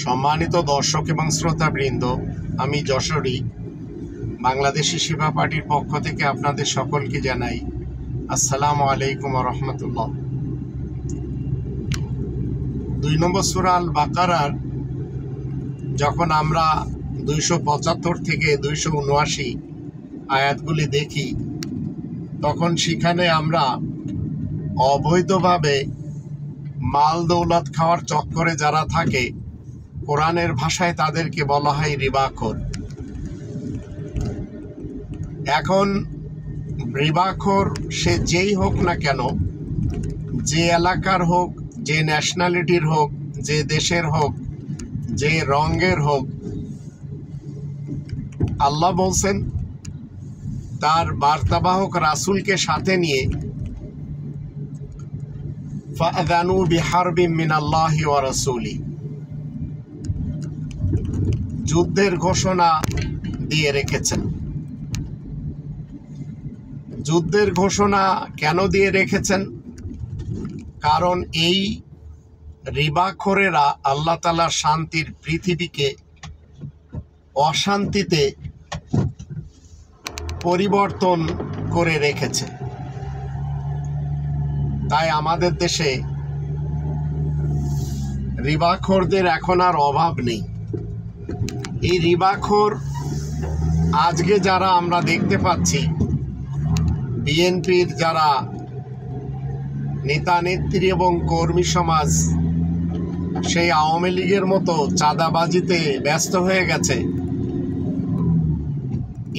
সম্মানিত দর্শক এবং শ্রোতাবৃন্দ, আমি যশোরী বাংলাদেশি সেবা পার্টির পক্ষ থেকে আপনাদের সকলকে জানাই আসসালামু আলাইকুম ওয়া রাহমাতুল্লাহ। 2 নম্বর সূরা আল বাকারার যখন আমরা 275 থেকে 279 আয়াতগুলি দেখি, তখন সেখানে আমরা অবৈধভাবে মাল দৌলত খাওয়ার চক্করে যারা থাকে, কোরআনের ভাষায় তাদেরকে বলা হয় রিবাখোর। এখন রিবাখোর সে যেই হোক না কেন, যে এলাকার হোক, যে ন্যাশনালিটির হোক, যে দেশের হোক, যে রঙের হোক, আল্লাহ বলছেন তার বার্তাবাহক রাসূলকে সাথে নিয়ে ফাআযানু বিহারবিন মিনাল্লাহি ওয়া রাসূলি, যুদ্ধের ঘোষণা দিয়ে রেখেছেন। যুদ্ধের ঘোষণা কেন দিয়ে রেখেছেন? কারণ এই রিবাখোরেরা আল্লাহ তাআলার শান্তির পৃথিবীকে অশান্তিতে পরিবর্তন করে রেখেছে। তাই আমাদের দেশে রিবাখোরদের এখন আর অভাব নেই। এই রিবাখোর আজকে যারা আমরা দেখতে পাচ্ছি, বিএনপির যারা নেতা নেত্রী এবং কর্মী সমাজ সেই আওয়ামী লীগের মতো চাঁদাবাজিতে ব্যস্ত হয়ে গেছে,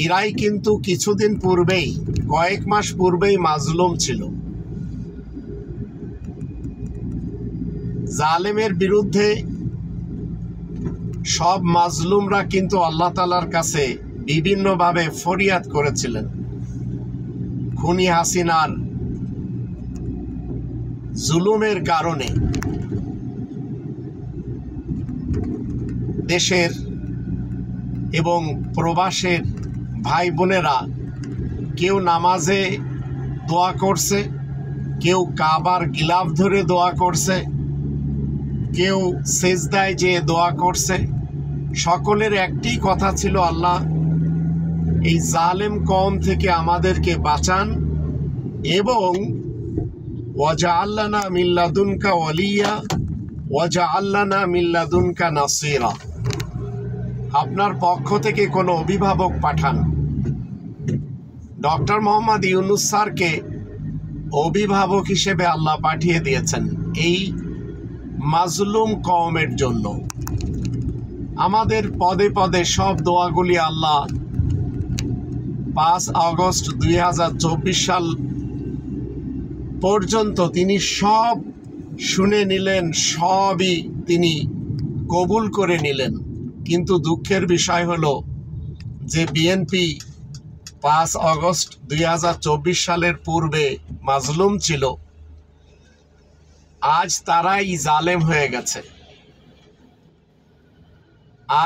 এরাই কিন্তু কিছুদিন পূর্বেই, কয়েক মাস পূর্বেই মাজলুম ছিল। জালেমের বিরুদ্ধে সব মাজলুমরা কিন্তু আল্লাহ তাআলার কাছে বিভিন্নভাবে ফরিয়াদ করেছিলেন। খুনি হাসিনার জুলুমের কারণে দেশের এবং প্রবাসের ভাই বোনেরা কেউ নামাজে দোয়া করছে, কেউ কাবার গিলাফ ধরে দোয়া করছে, কেউ সেজদায় যেয়ে দোয়া করছে। সকলের একটি কথা ছিল, আল্লাহ এই জালেম কওম থেকে আমাদেরকে বাঁচান এবং ওয়াজআল লানা মিন লাদুনকা ওয়ালিয়া ওয়াজআল লানা মিন লাদুনকা নাসীরা, আপনার পক্ষ থেকে কোনো অভিভাবক পাঠান। ডক্টর মোহাম্মদ ইউনূস স্যারকে অভিভাবক হিসেবে আল্লাহ পাঠিয়ে দিয়েছেন এই মাজলুম কওমের জন্য। আমাদের পদে পদে সব দোয়াগুলি আল্লাহ 5 আগস্ট 2024 সাল পর্যন্ত তিনি সব শুনে নিলেন, সবই তিনি কবুল করে নিলেন। কিন্তু দুঃখের বিষয় হলো যে বিএনপি 5 আগস্ট 2024 সালের পূর্বে মাজলুম ছিল, আজ তারাই জালেম হয়ে গেছে,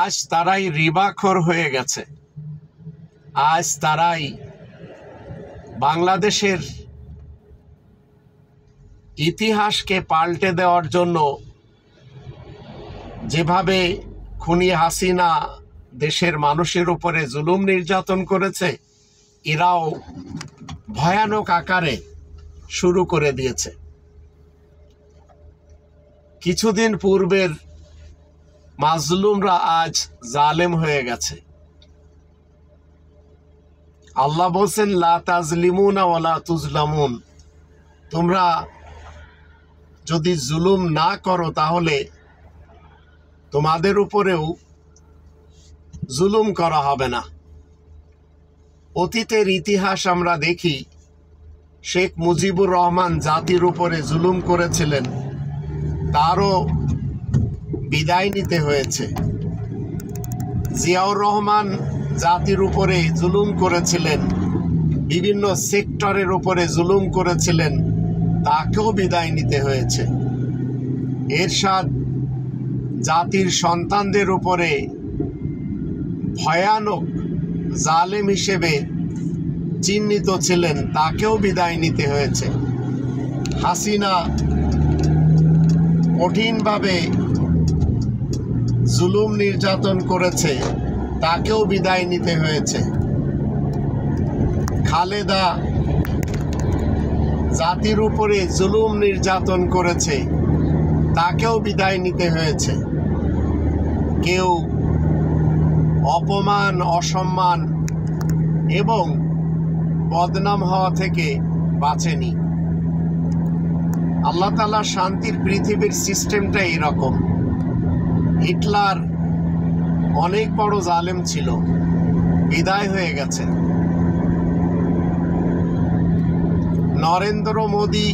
আজ তারাই রিবাখোর হয়ে গেছে, আজ তারাই বাংলাদেশের ইতিহাসকে পাল্টে দেওয়ার জন্য যেভাবে খুনি হাসিনা দেশের মানুষের উপরে জুলুম নির্যাতন করেছে, এরাও ভয়ানক আকারে শুরু করে দিয়েছে। কিছুদিন পূর্বের মাজলুমরা আজ জালেম হয়ে গেছে। আল্লাহ বলছেন লা তাজলিমুনা ওয়ালা তুজলামুন, তোমরা যদি জুলুম না করো তাহলে তোমাদের উপরেও জুলুম করা হবে না। অতীতের ইতিহাস আমরা দেখি, শেখ মুজিবুর রহমান জাতির উপরে জুলুম করেছিলেন, তারও বিদায় নিতে হয়েছে। জিয়াউর রহমান জাতির উপরে জুলুম করেছিলেন, বিভিন্ন সেক্টরের উপরে জুলুম করেছিলেন, তাকেও বিদায় নিতে হয়েছে। এরশাদ জাতির সন্তানদের উপরে ভয়ানক জালেম হিসেবে চিহ্নিত ছিলেন, তাকেও বিদায় নিতে হয়েছে। হাসিনা কঠিনভাবে জুলুম নির্যাতন করেছে তাকেও বিদায় নিতে হয়েছে। খালেদা জাতির উপরে জুলুম নির্যাতন করেছে তাকেও বিদায় নিতে হয়েছে। কেউ অপমান, অসম্মান এবং বদনাম হওয়া থেকে বাঁচেনি। আল্লাহ তাআলা শান্তির পৃথিবীর সিস্টেমটা এরকম। হিটলার অনেক বড় জালেম ছিল, বিদায় হয়ে গেছে। নরেন্দ্র মোদি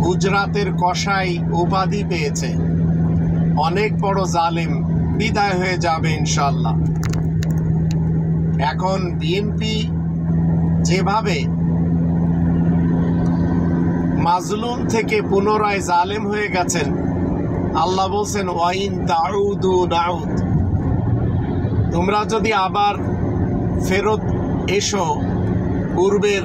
গুজরাতের কসাই উপাধি পেয়েছে, অনেক বড় জালেম, বিদায় হয়ে যাবে ইনশাআল্লাহ। এখন বিএনপি যেভাবে মাজলুম থেকে পুনরায় জালেম হয়ে গেছেন, আল্লাহ বলছেন ওয়াইন তাউদু নাউদ, তোমরা যদি আবার ফেরত এসো পূর্বের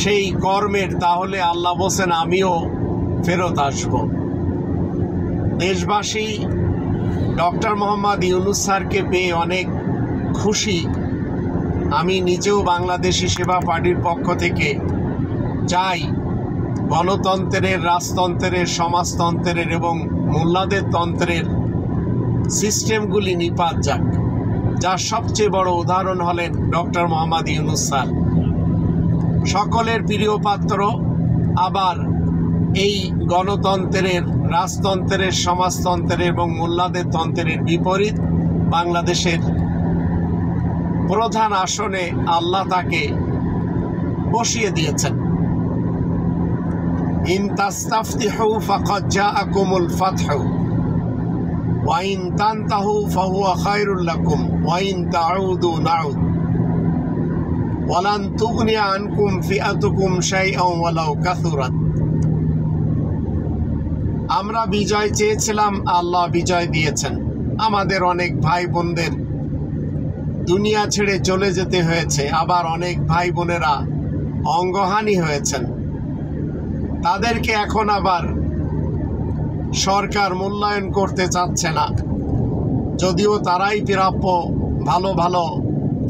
সেই কর্মের, তাহলে আল্লাহ বলছেন আমিও ফেরত আসব। দেশবাসী ডক্টর মোহাম্মদ ইউনূস স্যারকে পেয়ে অনেক খুশি। আমি নিজেও বাংলাদেশি সেবা পার্টির পক্ষ থেকে চাই গণতন্ত্রের, রাজতন্ত্রের, সমাজতন্ত্রের এবং মোল্লাদের তন্ত্রের সিস্টেমগুলি নিপাত যাক। যার সবচেয়ে বড় উদাহরণ হলেন ডক্টর মোহাম্মদ ইউনূস স্যার, সকলের প্রিয় পাত্র। আবার এই গণতন্ত্রের, রাজতন্ত্রের, সমাজতন্ত্রের এবং মোল্লাদের তন্ত্রের বিপরীত বাংলাদেশের প্রধান আসনে আল্লাহ তাকে বসিয়ে দিয়েছেন। ইন তাস্তাফতিহু ফাকাদ জাআকুমুল ফাতহু ওয়া ইন তানতাহু ফাহুয়া খায়রুল লাকুম ওয়া ইন তাউদু নাউদ ওয়ালান তুগনি আনকুম ফিআতুকুম শাইআন ওয়ালাউ কাসুরাত। আমরা বিজয় চেয়েছিলাম, আল্লাহ বিজয় দিয়েছেন। আমাদের অনেক ভাই বোনদের দুনিয়া ছেড়ে চলে যেতে হয়েছে, আবার অনেক ভাই বোনেরা অঙ্গহানি হয়েছেন। তাদেরকে এখন আবার সরকার মূল্যায়ন করতে চাচ্ছে না, যদিও তারাই প্রাপ্য ভালো ভালো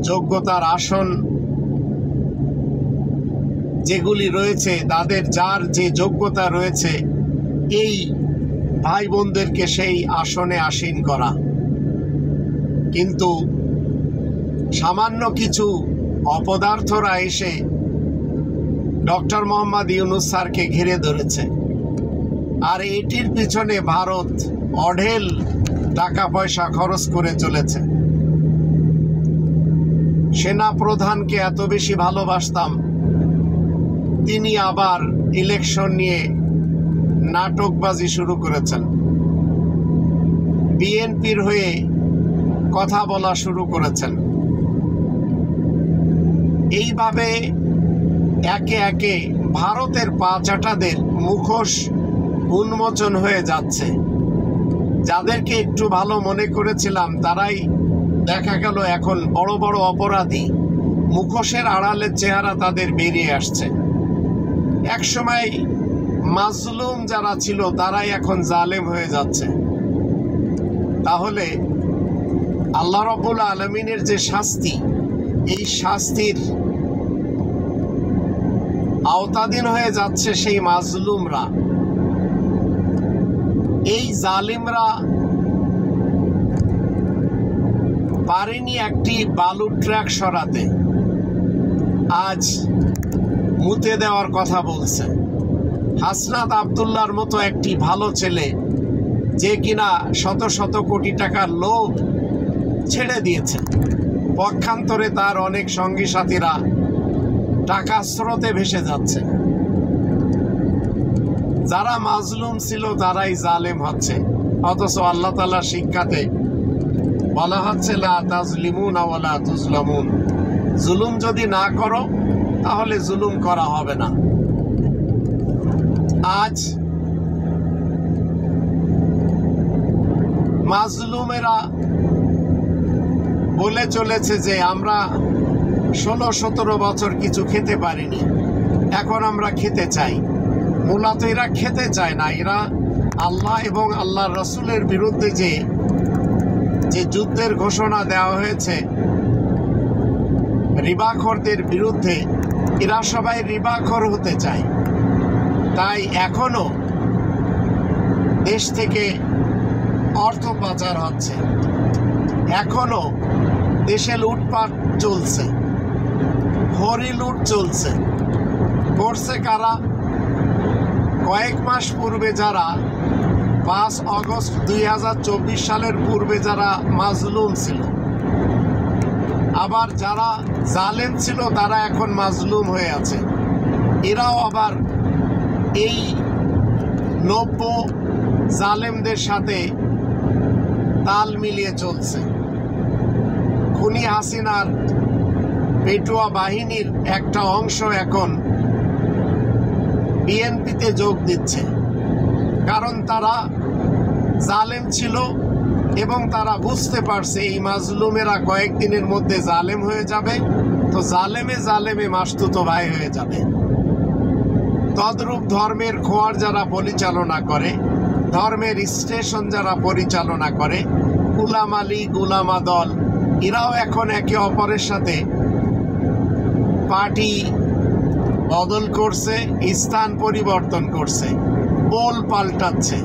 যোগ্যতার আসন যেগুলি রয়েছে, তাদের যার যে যোগ্যতা রয়েছে এই ভাই বোনদেরকে সেই আসনে আসীন করা। কিন্তু সামান্য কিছু অপদার্থরা এসে ডক্টর মোহাম্মদ ইউনূস স্যারকে ঘিরে ধরেছে, আর এটির পিছনে ভারত অঢেল টাকা পয়সা খরচ করে চলেছে। সেনা প্রধানকে এত বেশি ভালোবাসতাম, তিনি আবার ইলেকশন নিয়ে নাটকবাজি শুরু করেছেন, বিএনপির হয়ে কথা বলা শুরু করেছেন। এইভাবে একে একে ভারতের পাচাটাদের মুখোশ উন্মোচন হয়ে যাচ্ছে। যাদেরকে একটু ভালো মনে করেছিলাম তারাই দেখা গেল এখন বড় বড় অপরাধী, মুখোশের আড়ালের চেহারা তাদের বেরিয়ে আসছে। একসময় মাজলুম যারা ছিল তারাই এখন জালেম হয়ে যাচ্ছে। তাহলে আল্লাহ রাব্বুল আলামিনের যে শাস্তি, এই শাস্তির আওতাধীন হয়ে যাচ্ছে সেই মাজলুমরা। এই জালিমরা পারেনি একটি বালুর ট্রাক সরাতে, আজ মুতে দেওয়ার কথা বলছে। হাসনাত আব্দুল্লাহর মতো একটি ভালো ছেলে, যে কিনা শত শত কোটি টাকার লোভ ছেড়ে দিয়েছে, পক্ষান্তরে তার অনেক সঙ্গী সাথীরা টাকা স্রোতে ভেসে যাচ্ছে। যারা মাজলুম ছিল তারাই জালেম হচ্ছে, অথচ আল্লাহ তাআলার শিক্ষাতে বলা হচ্ছে লা তাজলিমুনা ওয়ালা তুজলামুন, জুলুম যদি না করো তাহলে জুলুম করা হবে না। আজ মাজলুমেরা বলে চলেছে যে আমরা 16-17 বছর কিছু খেতে পারিনি, এখন আমরা খেতে চাই। মূলত এরা খেতে চায় না, এরা আল্লাহ এবং আল্লাহর রাসূলের বিরুদ্ধে যে যুদ্ধের ঘোষণা দেওয়া হয়েছে রিবাখোরদের বিরুদ্ধে, এরা সবাই রিবাখোর হতে চায়। তাই এখনো দেশ থেকে অর্থ পাচার হচ্ছে, এখনো দেশে লুটপাট চলছে, হরি লুট চলছে। করছে কারা? কয়েক মাস পূর্বে যারা 5 আগস্ট 2024 সালের পূর্বে যারা মাজলুম ছিল, আবার যারা জালেম ছিল তারা এখন মাজলুম হয়ে আছে। এরাও আবার এই 90 জালেমদের সাথে তাল মিলিয়ে চলছে। খুনি হাসিনার পেটুয়া বাহিনীর একটা অংশ এখন বিএনপিতে যোগ দিচ্ছে, কারণ তারা জালেম ছিল এবং তারা বুঝতে পারছে এই মাজলুমেরা কয়েকদিনের মধ্যে জালেম হয়ে যাবে, তো জালেমে জালেমে মাসতুতো ভাই হয়ে যাবে। তদ্রূপ ধর্মের খোয়ার যারা পরিচালনা করে, ধর্মের স্টেশন যারা পরিচালনা করে, উলামা লীগ, উলামা দল, এরাও এখন একে অপরের সাথে পার্টি বদল করছে, স্থান পরিবর্তন করছে, পোল পাল্টাচ্ছে।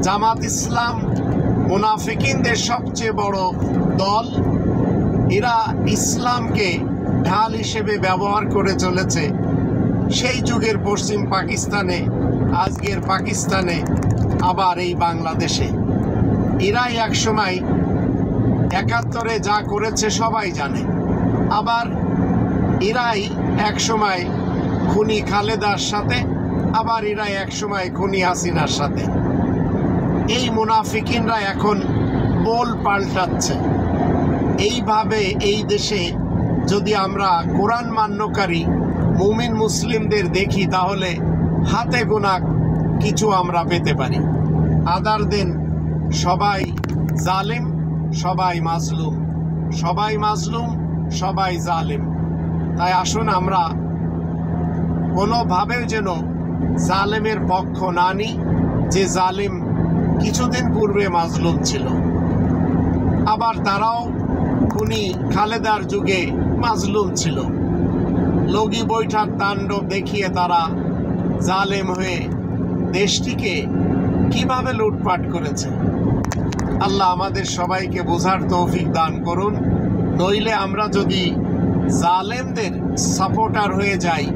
জামাত ইসলাম মুনাফিকিনদের সবচেয়ে বড় দল, এরা ইসলামকে ঢাল হিসেবে ব্যবহার করে চলেছে। সেই যুগের পশ্চিম পাকিস্তানে, আজকের পাকিস্তানে, আবার এই বাংলাদেশে। এরাই একসময় 71-এ যা করেছে সবাই জানে। আবার এরাই একসময় খুনি খালেদার সাথে, আবার এরাই একসময় খুনি হাসিনার সাথে। এই মুনাফিকিনরা এখন পোল পাল্টাচ্ছে। এইভাবে এই দেশে যদি আমরা কোরআন মান্যকারী মুমিন মুসলিমদের দেখি, তাহলে হাতে গোনা কিছু আমরা পেতে পারি। আদার দেন সবাই জালিম, সবাই মাজলুম, সবাই মাজলুম, সবাই জালিম। তাই আসুন আমরা কোনোভাবেও যেন জালেমের পক্ষ না নিই, যে জালিম কিছুদিন পূর্বে মাজলুম ছিল। আবার তারাও খুনি খালেদার যুগে মাজলুম ছিল। লগি বৈঠার তাণ্ডব দেখিয়ে তারা জালেম হয়ে দেশটিকে কিভাবে লুটপাট করেছে। আল্লাহ আমাদের সবাইকে বোঝার তৌফিক দান করুন। নইলে আমরা যদি জালেমদের সাপোর্টার হয়ে যাই,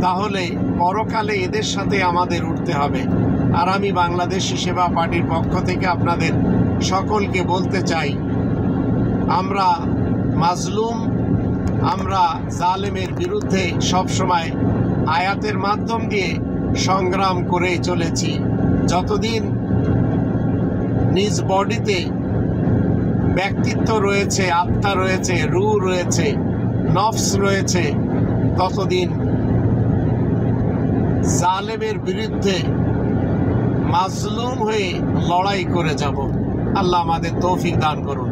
তাহলে পরকালে এদের সাথে আমাদের উঠতে হবে। আর আমি বাংলাদেশি সেবা পার্টির পক্ষ থেকে আপনাদের সকলকে বলতে চাই, আমরা মাজলুম, আমরা জালেমের বিরুদ্ধে সবসময় আয়াতের মাধ্যম দিয়ে সংগ্রাম করে চলেছি। যতদিন নিজ বডিতে ব্যক্তিত্ব রয়েছে, আত্মা রয়েছে, রূহ রয়েছে, নফস রয়েছে, ততদিন জালেমের বিরুদ্ধে মাজলুম হয়ে লড়াই করে যাব। আল্লাহ আমাদের তৌফিক দান করুন।